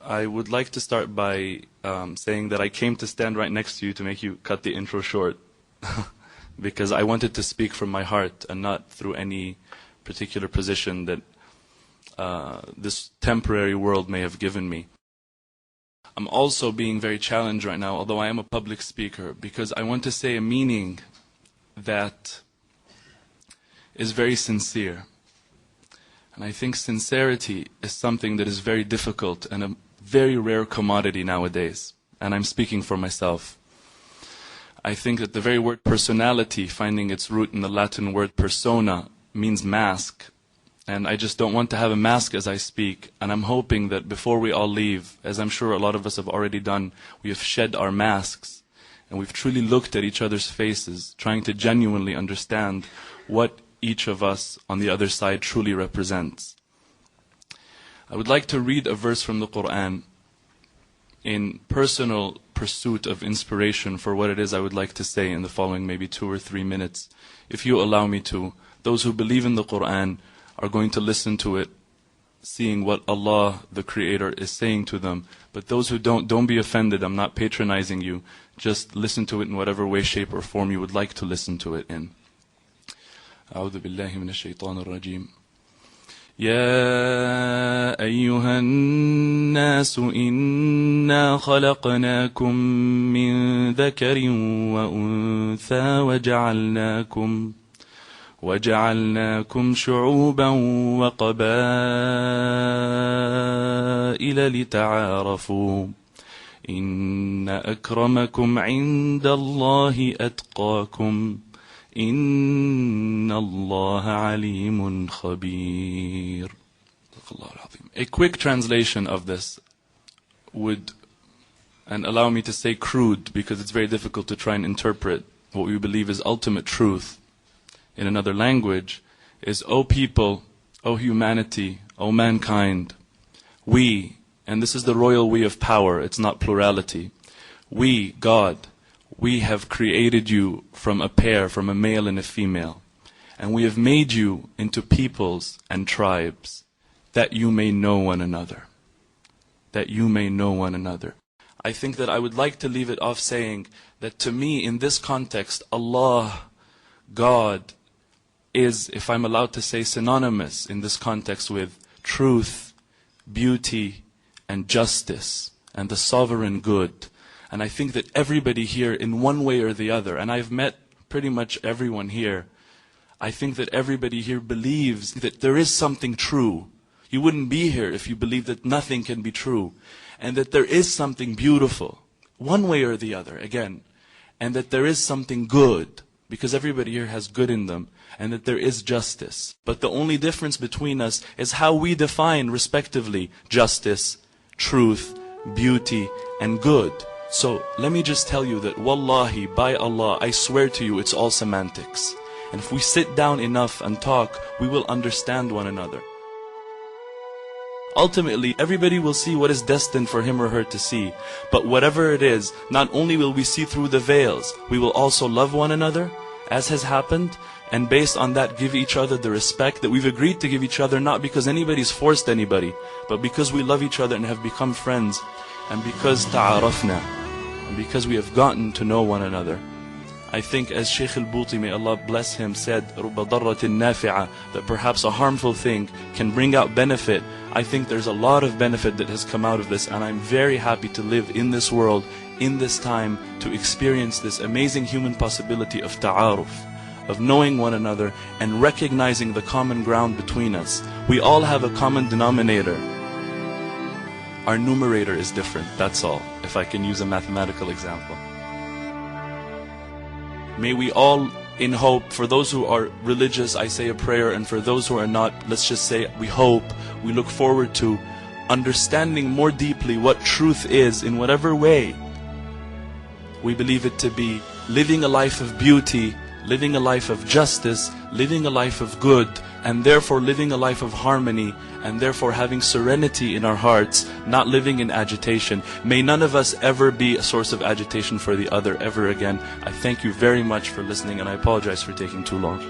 I would like to start by saying that I came to stand right next to you to make you cut the intro short because I wanted to speak from my heart and not through any particular position that this temporary world may have given me. I'm also being very challenged right now, although I am a public speaker, because I want to say a meaning that is very sincere. And I think sincerity is something that is very difficult and a very rare commodity nowadays. And I'm speaking for myself. I think that the very word personality, finding its root in the Latin word persona, means mask. And I just don't want to have a mask as I speak. And I'm hoping that before we all leave, as I'm sure a lot of us have already done, we have shed our masks. And we've truly looked at each other's faces, trying to genuinely understand what each of us on the other side truly represents. I would like to read a verse from the Quran in personal pursuit of inspiration for what it is I would like to say in the following maybe 2 or 3 minutes. If you allow me to, those who believe in the Quran are going to listen to it, seeing what Allah, the Creator, is saying to them. But those who don't be offended. I'm not patronizing you. Just listen to it in whatever way, shape, or form you would like to listen to it in. أعوذ بالله من الشيطان الرجيم. يا أيها الناس إنا خلقناكم من ذكر وأنثى وجعلناكم شعوبا وقبائل لتعارفوا إن أكرمكم عند الله أتقاكم إن الله عليم خبير. A quick translation of this would, and allow me to say crude because it's very difficult to try and interpret what we believe is ultimate truth in another language, is, O people, O humanity, O mankind, we, and this is the royal we of power, it's not plurality, we, God, we have created you from a pair, from a male and a female. And we have made you into peoples and tribes, that you may know one another. That you may know one another. I think that I would like to leave it off saying that to me, in this context, Allah, God, is, if I'm allowed to say, synonymous in this context with truth, beauty, and justice, and the sovereign good. And I think that everybody here, in one way or the other, and I've met pretty much everyone here, I think that everybody here believes that there is something true. You wouldn't be here if you believed that nothing can be true. And that there is something beautiful, one way or the other, again. And that there is something good, because everybody here has good in them. And that there is justice. But the only difference between us is how we define, respectively, justice, truth, beauty, and good. So, let me just tell you that, wallahi, by Allah, I swear to you, it's all semantics. And if we sit down enough and talk, we will understand one another. Ultimately, everybody will see what is destined for him or her to see. But whatever it is, not only will we see through the veils, we will also love one another, as has happened, and based on that give each other the respect that we've agreed to give each other, not because anybody's forced anybody, but because we love each other and have become friends. And because ta'arafna, and because we have gotten to know one another. I think as Shaykh al-Buti, may Allah bless him, said, رُبَّ ضَرَّةٍ نَافِعَةٍ, that perhaps a harmful thing can bring out benefit. I think there's a lot of benefit that has come out of this, and I'm very happy to live in this world, in this time, to experience this amazing human possibility of ta'aruf, of knowing one another and recognizing the common ground between us. We all have a common denominator. Our numerator is different, that's all, if I can use a mathematical example. May we all, in hope, for those who are religious, I say a prayer, and for those who are not, let's just say we hope, we look forward to understanding more deeply what truth is in whatever way we believe it to be, living a life of beauty, living a life of justice, living a life of good, and therefore living a life of harmony, and therefore having serenity in our hearts, not living in agitation. May none of us ever be a source of agitation for the other ever again. I thank you very much for listening, and I apologize for taking too long.